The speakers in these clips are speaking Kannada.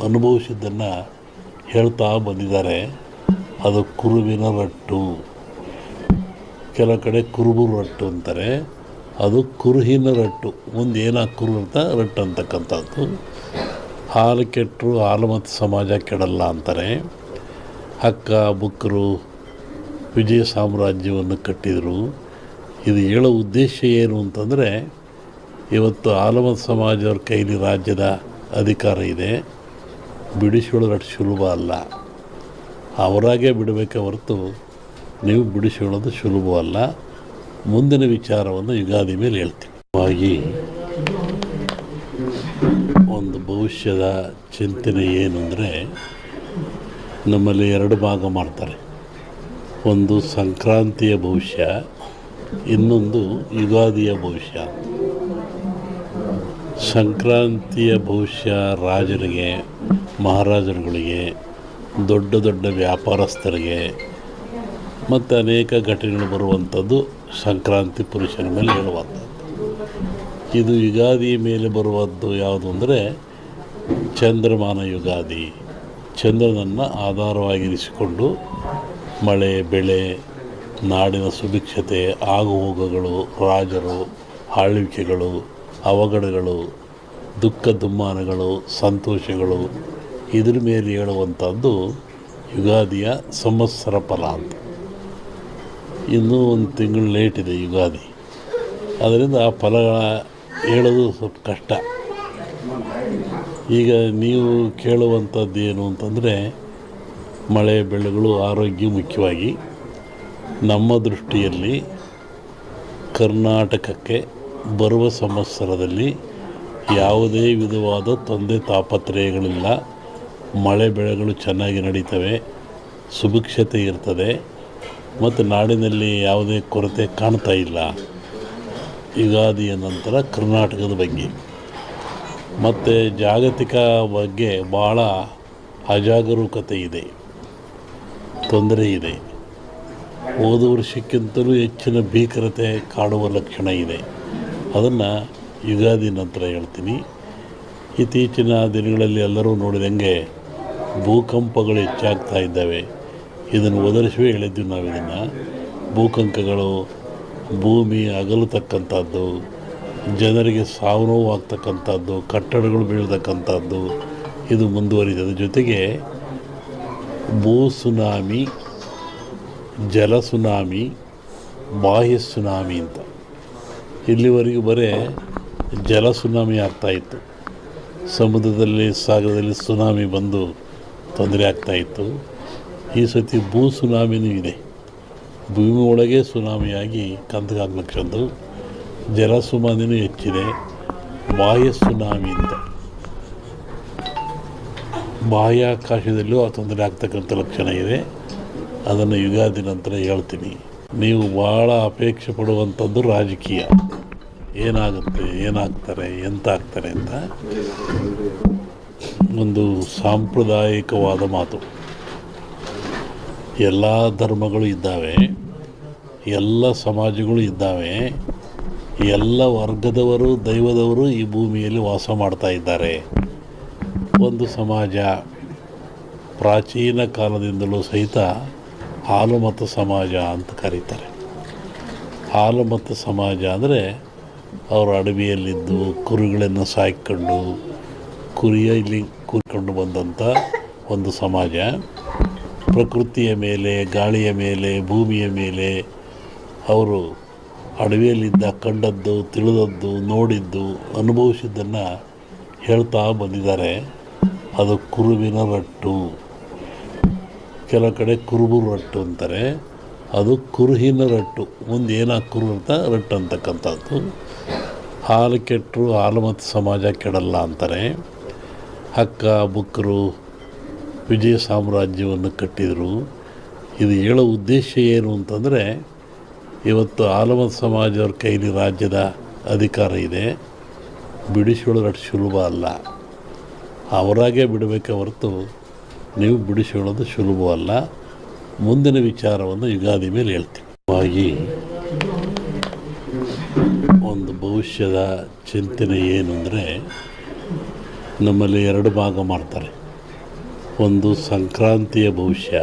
ಅನುಭವಿಸಿದ್ದನ್ನು ಹೇಳ್ತಾ ಬಂದಿದ್ದಾರೆ. ಅದು ಕುರುವಿನ ರಟ್ಟು, ಕೆಲ ಕಡೆ ಕುರುಬು ರಟ್ಟು ಅಂತಾರೆ, ಅದು ಕುರುಹಿನ ರಟ್ಟು. ಮುಂದೆ ಏನಾಗಿ ಕುರು ಅಂತ ರಟ್ಟು ಅಂತಕ್ಕಂಥದ್ದು. ಹಾಲು ಕೆಟ್ಟರು ಹಾಲು ಮತ್ತು ಸಮಾಜ ಕೆಡಲ್ಲ ಅಂತಾರೆ. ಹಕ್ಕ ಬುಕ್ಕರು ವಿಜಯ ಸಾಮ್ರಾಜ್ಯವನ್ನು ಕಟ್ಟಿದರು. ಇದು ಹೇಳೋ ಉದ್ದೇಶ ಏನು ಅಂತಂದರೆ, ಇವತ್ತು ಆಲಮತ ಸಮಾಜವ್ರ ಕೈಲಿ ರಾಜ್ಯದ ಅಧಿಕಾರ ಇದೆ. ಬಿಡಿಸಿಕೊಳ್ಳೋದು ಅಷ್ಟು ಸುಲಭ ಅಲ್ಲ. ಅವರಾಗೇ ಬಿಡಬೇಕೆ ಹೊರತು ನೀವು ಬಿಡಿಸಿಕೊಳ್ಳೋದು ಸುಲಭವಲ್ಲ. ಮುಂದಿನ ವಿಚಾರವನ್ನು ಯುಗಾದಿ ಮೇಲೆ ಹೇಳ್ತೀನಿ. ಹಾಗಾಗಿ ಒಂದು ಭವಿಷ್ಯದ ಚಿಂತನೆ ಏನು ಅಂದರೆ, ನಮ್ಮಲ್ಲಿ ಎರಡು ಭಾಗ ಮಾಡ್ತಾರೆ. ಒಂದು ಸಂಕ್ರಾಂತಿಯ ಭವಿಷ್ಯ, ಇನ್ನೊಂದು ಯುಗಾದಿಯ ಭವಿಷ್ಯ. ಸಂಕ್ರಾಂತಿಯ ಭವಿಷ್ಯ ರಾಜರಿಗೆ, ಮಹಾರಾಜರುಗಳಿಗೆ, ದೊಡ್ಡ ದೊಡ್ಡ ವ್ಯಾಪಾರಸ್ಥರಿಗೆ ಮತ್ತು ಅನೇಕ ಘಟನೆಗಳು ಬರುವಂಥದ್ದು ಸಂಕ್ರಾಂತಿ ಪುರುಷನ ಮೇಲೆ ಹೇಳುವಂಥದ್ದು. ಇದು ಯುಗಾದಿ ಮೇಲೆ ಬರುವಂಥದ್ದು ಯಾವುದು ಅಂದರೆ ಚಂದ್ರಮಾನ ಯುಗಾದಿ. ಚಂದ್ರನನ್ನು ಆಧಾರವಾಗಿರಿಸಿಕೊಂಡು ಮಳೆ, ಬೆಳೆ, ನಾಡಿನ ಸುಭಿಕ್ಷತೆ, ಆಗುಹೋಗುಗಳು, ರಾಜರು, ಆಳ್ವಿಕೆಗಳು, ಅವಘಡಗಳು, ದುಃಖ ದುಮ್ಮಾನಗಳು, ಸಂತೋಷಗಳು, ಇದ್ರ ಮೇಲೆ ಹೇಳುವಂಥದ್ದು ಯುಗಾದಿಯ ಸಂವತ್ಸರ ಫಲ ಅಂತ. ಇನ್ನೂ ಒಂದು ತಿಂಗಳು ಲೇಟ್ ಇದೆ ಯುಗಾದಿ. ಅದರಿಂದ ಆ ಫಲಗಳ ಹೇಳೋದು ಸ್ವಲ್ಪ ಕಷ್ಟ. ಈಗ ನೀವು ಕೇಳುವಂಥದ್ದು ಏನು ಅಂತಂದರೆ, ಮಳೆ ಬೆಳೆಗಳು, ಆರೋಗ್ಯ ಮುಖ್ಯವಾಗಿ. ನಮ್ಮ ದೃಷ್ಟಿಯಲ್ಲಿ ಕರ್ನಾಟಕಕ್ಕೆ ಬರುವ ಸಂವತ್ಸರದಲ್ಲಿ ಯಾವುದೇ ವಿಧವಾದ ತೊಂದರೆ ತಾಪತ್ರಯಗಳಿಲ್ಲ. ಮಳೆ ಬೆಳೆಗಳು ಚೆನ್ನಾಗಿ ನಡೀತವೆ, ಸುಭಿಕ್ಷತೆ ಇರ್ತದೆ ಮತ್ತು ನಾಡಿನಲ್ಲಿ ಯಾವುದೇ ಕೊರತೆ ಕಾಣ್ತಾ ಇಲ್ಲ. ಯುಗಾದಿಯ ನಂತರ ಕರ್ನಾಟಕದ ಬಗ್ಗೆ ಮತ್ತು ಜಾಗತಿಕ ಬಗ್ಗೆ ಭಾಳ ಅಜಾಗರೂಕತೆ ಇದೆ, ತೊಂದರೆ ಇದೆ. ಹೋದ ವರ್ಷಕ್ಕಿಂತಲೂ ಹೆಚ್ಚಿನ ಭೀಕರತೆ ಕಾಡುವ ಲಕ್ಷಣ ಇದೆ. ಅದನ್ನು ಯುಗಾದಿ ನಂತರ ಹೇಳ್ತೀನಿ. ಇತ್ತೀಚಿನ ದಿನಗಳಲ್ಲಿ ಎಲ್ಲರೂ ನೋಡಿದಂಗೆ ಭೂಕಂಪಗಳು ಹೆಚ್ಚಾಗ್ತಾ ಇದ್ದಾವೆ. ಇದನ್ನು ಒದರಿಸುವೆ ಹೇಳಿದ್ವಿ ನಾವು. ಇದನ್ನು ಭೂಕಂಪಗಳು, ಭೂಮಿ ಅಗಲತಕ್ಕಂಥದ್ದು, ಜನರಿಗೆ ಸಾವು ನೋವು ಆಗ್ತಕ್ಕಂಥದ್ದು, ಕಟ್ಟಡಗಳು ಬೀಳ್ತಕ್ಕಂಥದ್ದು, ಇದು ಮುಂದುವರಿದ ಜೊತೆಗೆ ಭೂ ಸುನಾಮಿ, ಜಲ ಸುನಾಮಿ, ಬಾಹ್ಯ ಸುನಾಮಿ ಅಂತ. ಇಲ್ಲಿವರೆಗೂ ಬರೀ ಜಲ ಸುನಾಮಿ ಆಗ್ತಾಯಿತ್ತು. ಸಮುದ್ರದಲ್ಲಿ, ಸಾಗರದಲ್ಲಿ ಸುನಾಮಿ ಬಂದು ತೊಂದರೆ ಆಗ್ತಾಯಿತ್ತು. ಈ ಸತಿ ಭೂ ಸುನಾಮಿನೂ ಇದೆ. ಭೂಮಿ ಒಳಗೆ ಸುನಾಮಿಯಾಗಿ ಕಂದಗಾಗ್ಲಕ್ಷದ್ದು. ಜಲ ಸುನಾಮಿನೂ ಹೆಚ್ಚಿದೆ. ಬಾಹ್ಯ ಸುನಾಮಿ ಅಂತ ಬಾಹ್ಯಾಕಾಶದಲ್ಲೂ ಆ ತೊಂದರೆ ಆಗ್ತಕ್ಕಂಥ ಲಕ್ಷಣ ಇದೆ. ಅದನ್ನು ಯುಗಾದಿ ನಂತರ ಹೇಳ್ತೀನಿ. ನೀವು ಭಾಳ ಅಪೇಕ್ಷೆ ಪಡುವಂಥದ್ದು ರಾಜಕೀಯ. ಏನಾಗುತ್ತೆ, ಏನಾಗ್ತಾರೆ, ಎಂತ ಆಗ್ತಾರೆ ಅಂತ ಒಂದು ಸಾಂಪ್ರದಾಯಿಕವಾದ ಮಾತು. ಎಲ್ಲ ಧರ್ಮಗಳು ಇದ್ದಾವೆ, ಎಲ್ಲ ಸಮಾಜಗಳು ಇದ್ದಾವೆ, ಎಲ್ಲ ವರ್ಗದವರು, ದೈವದವರು ಈ ಭೂಮಿಯಲ್ಲಿ ವಾಸ ಮಾಡ್ತಾ ಇದ್ದಾರೆ. ಒಂದು ಸಮಾಜ ಪ್ರಾಚೀನ ಕಾಲದಿಂದಲೂ ಸಹಿತ ಹಾಲುಮತ ಸಮಾಜ ಅಂತ ಕರೀತಾರೆ. ಹಾಲುಮತ ಸಮಾಜ ಅಂದರೆ ಅವರು ಅಡವಿಯಲ್ಲಿದ್ದು ಕುರಿಗಳನ್ನು ಸಾಕಿಕೊಂಡು ಕುರಿಯಲ್ಲಿ ಕೂತ್ಕೊಂಡು ಬಂದಂಥ ಒಂದು ಸಮಾಜ. ಪ್ರಕೃತಿಯ ಮೇಲೆ, ಗಾಳಿಯ ಮೇಲೆ, ಭೂಮಿಯ ಮೇಲೆ ಅವರು ಅಡವಿಯಲ್ಲಿದ್ದ ಕಂಡದ್ದು, ತಿಳಿದದ್ದು, ನೋಡಿದ್ದು, ಅನುಭವಿಸಿದ್ದನ್ನು ಹೇಳ್ತಾ ಬಂದಿದ್ದಾರೆ. ಅದು ಕುರುವಿನ ರಟ್ಟು, ಕೆಲ ಕಡೆ ಕುರುಬು ರಟ್ಟು ಅಂತಾರೆ, ಅದು ಕುರುಹಿನ ರಟ್ಟು. ಮುಂದೆ ಏನಾಗಿ ಕುರು ಅಂತ ರಟ್ಟು ಅಂತಕ್ಕಂಥದ್ದು. ಹಾಲು ಕೆಟ್ಟರು ಹಾಲು ಮತ್ತು ಸಮಾಜ ಕೆಡಲ್ಲ ಅಂತಾರೆ. ಹಕ್ಕ ಬುಕ್ಕರು ವಿಜಯ ಸಾಮ್ರಾಜ್ಯವನ್ನು ಕಟ್ಟಿದರು. ಇದು ಹೇಳೋ ಉದ್ದೇಶ ಏನು ಅಂತಂದರೆ, ಇವತ್ತು ಆಲಮತ ಸಮಾಜವ್ರ ಕೈಲಿ ರಾಜ್ಯದ ಅಧಿಕಾರ ಇದೆ. ಬಿಡಿಸಿಕೊಳ್ಳೋದು ಅಷ್ಟು ಸುಲಭ ಅಲ್ಲ. ಅವರಾಗೇ ಬಿಡಬೇಕೆ ಹೊರತು ನೀವು ಬಿಡಿಸಿಕೊಳ್ಳೋದು ಸುಲಭವಲ್ಲ. ಮುಂದಿನ ವಿಚಾರವನ್ನು ಯುಗಾದಿ ಮೇಲೆ ಹೇಳ್ತೀನಿ. ಹಾಗಾಗಿ ಒಂದು ಭವಿಷ್ಯದ ಚಿಂತನೆ ಏನು ಅಂದರೆ, ನಮ್ಮಲ್ಲಿ ಎರಡು ಭಾಗ ಮಾಡ್ತಾರೆ. ಒಂದು ಸಂಕ್ರಾಂತಿಯ ಭವಿಷ್ಯ,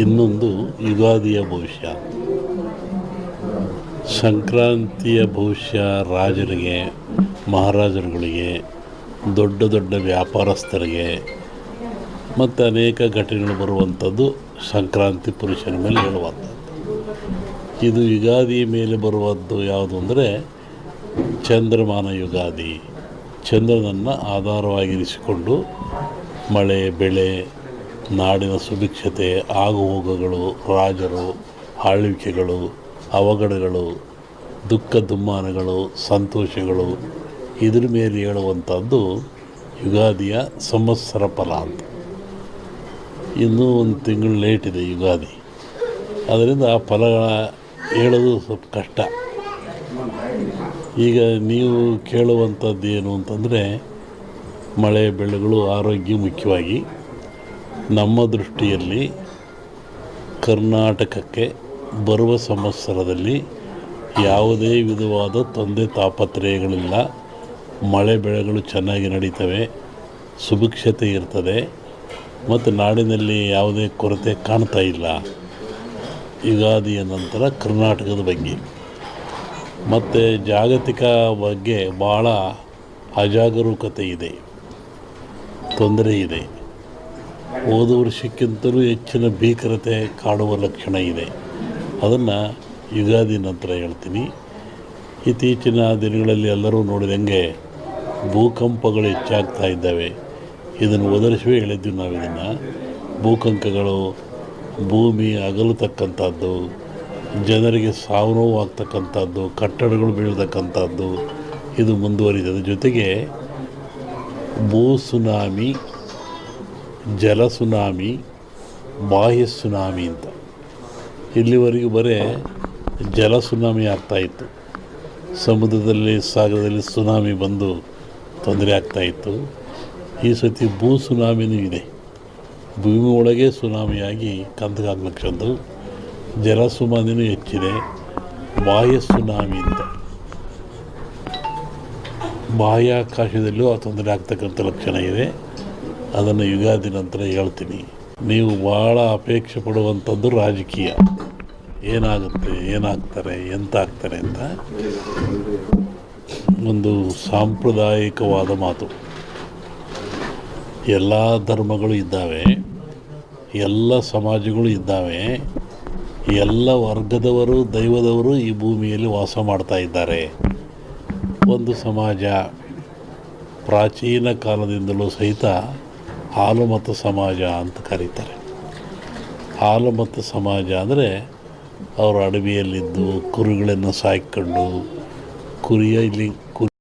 ಇನ್ನೊಂದು ಯುಗಾದಿಯ ಭವಿಷ್ಯ. ಸಂಕ್ರಾಂತಿಯ ಭವಿಷ್ಯ ರಾಜರಿಗೆ, ಮಹಾರಾಜರುಗಳಿಗೆ, ದೊಡ್ಡ ದೊಡ್ಡ ವ್ಯಾಪಾರಸ್ಥರಿಗೆ ಮತ್ತು ಅನೇಕ ಘಟನೆಗಳು ಬರುವಂಥದ್ದು ಸಂಕ್ರಾಂತಿ ಪುರುಷನ ಮೇಲೆ ಹೇಳುವಂಥದ್ದು. ಇದು ಯುಗಾದಿಯ ಮೇಲೆ ಬರುವಂಥದ್ದು ಯಾವುದು ಅಂದರೆ ಚಂದ್ರಮಾನ ಯುಗಾದಿ. ಚಂದ್ರನನ್ನು ಆಧಾರವಾಗಿರಿಸಿಕೊಂಡು ಮಳೆ, ಬೆಳೆ, ನಾಡಿನ ಸುಭಿಕ್ಷತೆ, ಆಗುಹೋಗುಗಳು, ರಾಜರು, ಆಳ್ವಿಕೆಗಳು, ಅವಘಡಗಳು, ದುಃಖ ದುಮ್ಮಾನಗಳು, ಸಂತೋಷಗಳು, ಇದ್ರ ಮೇಲೆ ಹೇಳುವಂಥದ್ದು ಯುಗಾದಿಯ ಸಂವತ್ಸರ ಫಲ ಅಂತ. ಇನ್ನೂ ಒಂದು ತಿಂಗಳು ಲೇಟ್ ಇದೆ ಯುಗಾದಿ. ಅದರಿಂದ ಆ ಫಲಗಳ ಹೇಳೋದು ಸ್ವಲ್ಪ ಕಷ್ಟ. ಈಗ ನೀವು ಕೇಳುವಂಥದ್ದು ಏನು ಅಂತಂದರೆ ಮಳೆ, ಬೆಳೆಗಳು, ಆರೋಗ್ಯ ಮುಖ್ಯವಾಗಿ. ನಮ್ಮ ದೃಷ್ಟಿಯಲ್ಲಿ ಕರ್ನಾಟಕಕ್ಕೆ ಬರುವ ಸಂವತ್ಸರದಲ್ಲಿ ಯಾವುದೇ ವಿಧವಾದ ತೊಂದರೆ ತಾಪತ್ರಯಗಳಿಲ್ಲ. ಮಳೆ ಬೆಳೆಗಳು ಚೆನ್ನಾಗಿ ನಡೀತವೆ, ಸುಭಿಕ್ಷತೆ ಇರ್ತದೆ ಮತ್ತು ನಾಡಿನಲ್ಲಿ ಯಾವುದೇ ಕೊರತೆ ಕಾಣ್ತಾ ಇಲ್ಲ. ಯುಗಾದಿಯ ನಂತರ ಕರ್ನಾಟಕದ ಬಗ್ಗೆ ಮತ್ತು ಜಾಗತಿಕ ಬಗ್ಗೆ ಭಾಳ ಅಜಾಗರೂಕತೆ ಇದೆ, ತೊಂದರೆ ಇದೆ. ಹೋದ ವರ್ಷಕ್ಕಿಂತಲೂ ಹೆಚ್ಚಿನ ಭೀಕರತೆ ಕಾಡುವ ಲಕ್ಷಣ ಇದೆ. ಅದನ್ನು ಯುಗಾದಿ ನಂತರ ಹೇಳ್ತೀನಿ. ಇತ್ತೀಚಿನ ದಿನಗಳಲ್ಲಿ ಎಲ್ಲರೂ ನೋಡಿದಂಗೆ ಭೂಕಂಪಗಳು ಹೆಚ್ಚಾಗ್ತಾ ಇದ್ದಾವೆ. ಇದನ್ನು ಒದರಿಸುವೇ ಹೇಳಿದ್ವಿ ನಾವು. ಇದನ್ನು ಭೂಕಂಪಗಳು, ಭೂಮಿ ಅಗಲತಕ್ಕಂಥದ್ದು, ಜನರಿಗೆ ಸಾವು ನೋವು ಆಗ್ತಕ್ಕಂಥದ್ದು, ಕಟ್ಟಡಗಳು ಬೀಳ್ತಕ್ಕಂಥದ್ದು ಇದು ಮುಂದುವರಿದ ಜೊತೆಗೆ ಭೂ ಸುನಾಮಿ, ಜಲ ಸುನಾಮಿ, ಬಾಹ್ಯ ಸುನಾಮಿ ಅಂತ. ಇಲ್ಲಿವರೆಗೂ ಬರೀ ಜಲ ಸುನಾಮಿ ಆಗ್ತಾಯಿತ್ತು. ಸಮುದ್ರದಲ್ಲಿ, ಸಾಗರದಲ್ಲಿ ಸುನಾಮಿ ಬಂದು ತೊಂದರೆ ಆಗ್ತಾಯಿತ್ತು. ಈ ಸತಿ ಭೂ ಸುನಾಮಿನೂ ಇದೆ. ಭೂಮಿ ಒಳಗೆ ಸುನಾಮಿಯಾಗಿ ಕಂದಗಾಗ್ಲಕ್ಷದ್ದು. ಜಲ ಸುನಾಮಿನೂ ಹೆಚ್ಚಿದೆ. ಬಾಹ್ಯ ಸುನಾಮಿ ಅಂತ ಬಾಹ್ಯಾಕಾಶದಲ್ಲೂ ಆ ತೊಂದರೆ ಆಗ್ತಕ್ಕಂಥ ಲಕ್ಷಣ ಇದೆ. ಅದನ್ನು ಯುಗಾದಿ ನಂತರ ಹೇಳ್ತೀನಿ. ನೀವು ಭಾಳ ಅಪೇಕ್ಷೆ ಪಡುವಂಥದ್ದು ರಾಜಕೀಯ. ಏನಾಗುತ್ತೆ, ಏನಾಗ್ತಾರೆ, ಎಂತ ಆಗ್ತಾರೆ ಅಂತ ಒಂದು ಸಾಂಪ್ರದಾಯಿಕವಾದ ಮಾತು. ಎಲ್ಲ ಧರ್ಮಗಳು ಇದ್ದಾವೆ, ಎಲ್ಲ ಸಮಾಜಗಳು ಇದ್ದಾವೆ, ಎಲ್ಲ ವರ್ಗದವರು, ದೈವದವರು ಈ ಭೂಮಿಯಲ್ಲಿ ವಾಸ ಮಾಡ್ತಾ ಇದ್ದಾರೆ. ಒಂದು ಸಮಾಜ ಪ್ರಾಚೀನ ಕಾಲದಿಂದಲೂ ಸಹಿತ ಹಾಲುಮತ ಸಮಾಜ ಅಂತ ಕರೀತಾರೆ. ಹಾಲುಮತ ಸಮಾಜ ಅಂದರೆ ಅವರು ಅಡವಿಯಲ್ಲಿದ್ದು ಕುರಿಗಳನ್ನು ಸಾಕಿಕೊಂಡು ಕುರಿಯಲ್ಲಿ